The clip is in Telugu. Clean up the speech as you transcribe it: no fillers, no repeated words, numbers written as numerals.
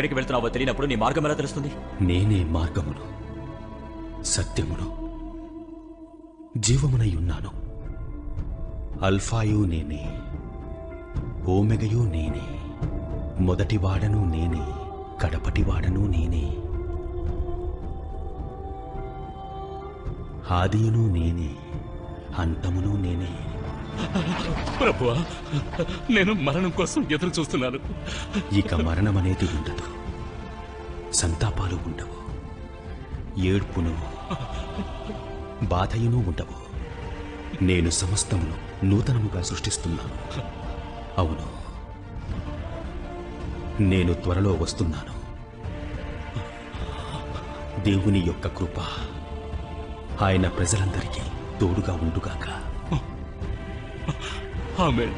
ఎక్కడికి వెళ్తున్నావో తెలియనప్పుడు నీ మార్గం ఎలా తెలుస్తుంది? నేనే మార్గమును, సత్యమును, జీవమునై ఉన్నాను. అల్ఫాయు నేనే, ఓమెగయు నేనే, మొదటివాడను నేనే, కడపటివాడను నేనే, ఆదియును నేనే, అంతమును నేనే. ప్రభువా, నేను మరణం కోసం ఎదురు చూస్తున్నాను. ఇక మరణమనేది ఉండదు, సంతాపాలు ఉండవు, ఏడ్పును బాధయును ఉండవు. నేను సమస్తమును నూతనముగా సృష్టిస్తున్నాను. అవును, నేను త్వరలో వస్తున్నాను. దేవుని యొక్క కృప ఆయన ప్రజలందరికీ తోడుగా ఉండుగాక. ఆమేన్.